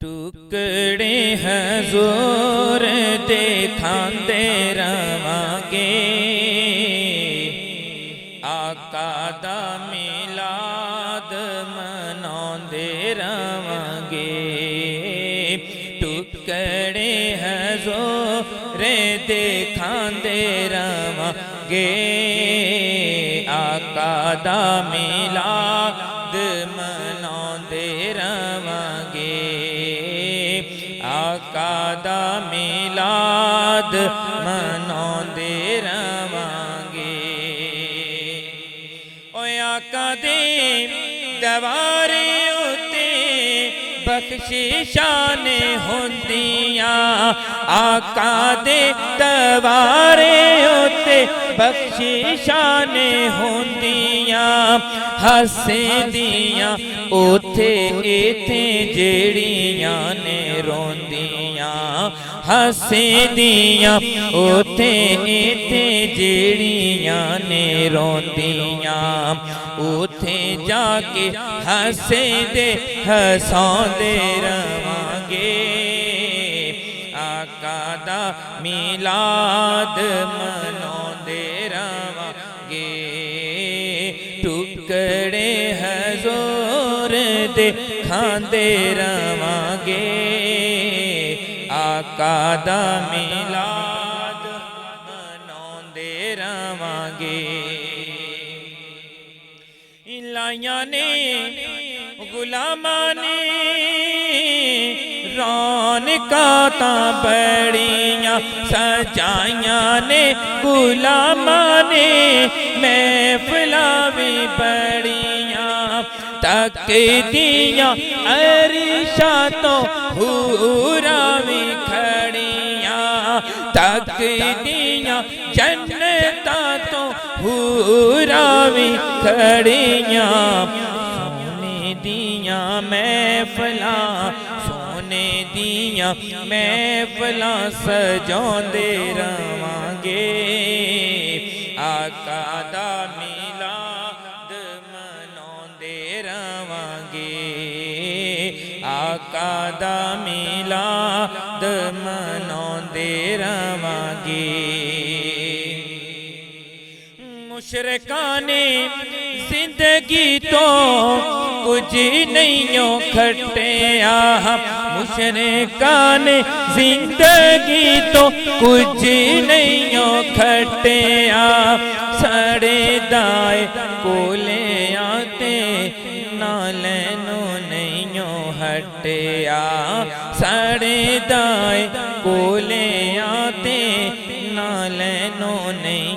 ٹکڑے حضور دکھاندے رواں آقا دا میلاد مناندے رواں ٹکڑے حضور دکھاندے رواں آقا دا میلاد مناندے رواں آقا دا میلاد مناندے رواں اوے آقا دے دوارے اُتے بخششاں نے ہوندیاں آقا دے دوارے اُتے بخششاں نے ہوندیاں ہسدیاں اوتھے ایتھے جیڑیاں نے روندیاں ہسدیاں اوتھے ایتھے جیڑیاں نے روندیاں اوتھے جا کے ہسدے ہساندے رواں آقا دا میلاد مناندے رواں ٹکڑے حضور دکھاندے رواں آقا دا میلاد مناندے رواں لائیاں نے غلاماں نے رونقاں تاں بڑیاں سجائیاں نے غلاماں نے محفلاں وی بڑیاں تکدیاں عرشاں تو حوراں وی کھڑیاں تکدیاں جنتاں تو حوراں وی کھڑیاں سونے دیاں محفلاں سونے دیاں محفلاں سجاندے رواں آقا دا میلاد مناندے رواں آقا دا میلاد مناندے رواں مشرکاں نے زندگی تو کچھ نہیں کھٹیا مشرکاں نے زندگی تو کچھ نہیں کھٹیا سڑے دائے کولے آتے نالینوں نہیں ہٹیا سڑے دائے کولے آتے نالینوں نہیں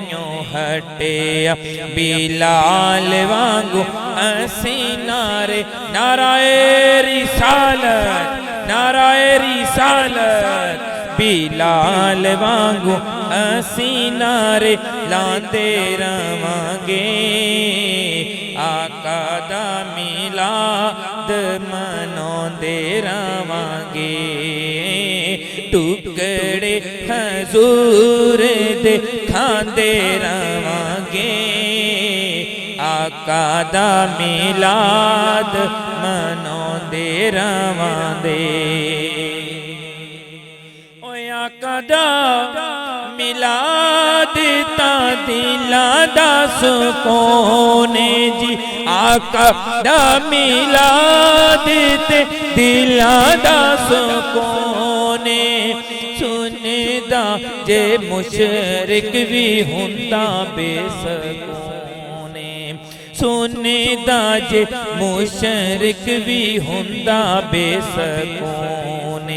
ہٹیا بلال وانگو اسی نعرے نعرہ رسالت بلال وانگو اسی نعرے لاندے رواں آقا دا میلاد مناندے رواں ٹکڑے حضور دکھاندے رواں آقا دا میلاد مناندے رواں اوے آقا دا میلاد تا دلاں دا سکون جی آقا دا میلاد تے دلاں دا سکون سندا جے مشرک بھی ہوندا بے سکون سندا جے مشرک بھی ہوندا بے سکون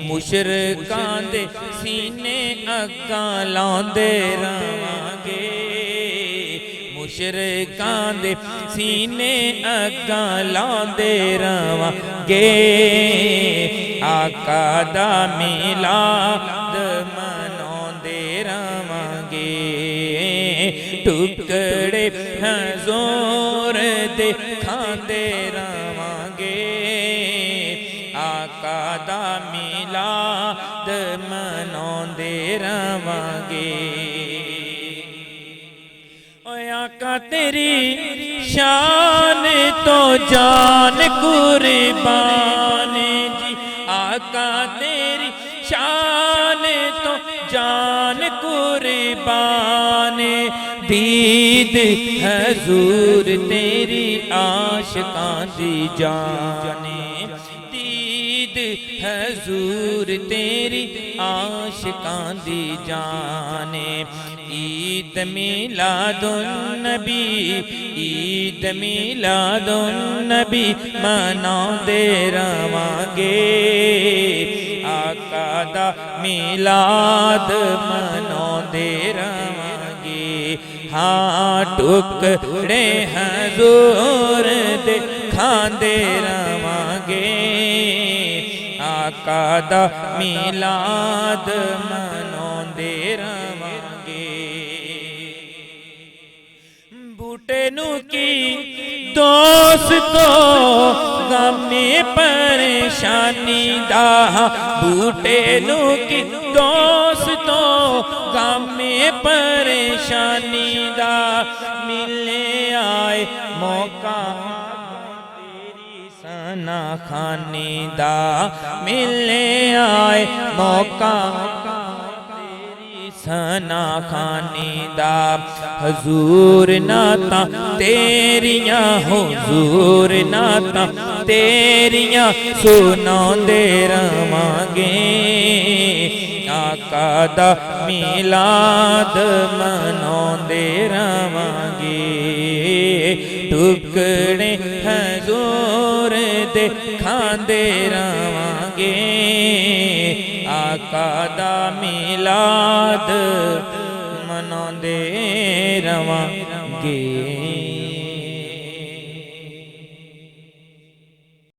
مشرکاں دے سینے اگاں لاندے رواں مشرکاں دے سینے اگاں لاندے رواں آقا دا میلاد مناندے رواں ٹکڑے حضور دکھاندے رواں آقا دا میلاد مناندے رواں آقا تیری شان تو جان قربان جی آقا تیری شان تو جان قربان دید حضور تیری عاشقاں دی جانے دید حضور تیری عاشقاں دی جانے عید میلاد النبی عید میلاد النبی مناؤندے رہواں گے آقا دا میلاد مناؤندے رہواں گے ہاں ٹکڑے حضور دے کھاندے رہواں گے آقا دا میلاد مناؤندے رہواں گے بوٹے نو کی دوستو غم پریشانی دا بوٹے نو کی دوستو غم پریشانی دا ملے آئے موقع تیری ثنا خوانی دا ملے آئے موقع ثنا خوانی دا حضور ناتا تیریاں حضور ناتا تیریاں سناؤندے رہواں گے آقا دا میلاد مناؤندے رہواں گے ٹکڑے حضور دے کھاندے رہواں گے آقا دا میلاد مناؤندے رہواں گے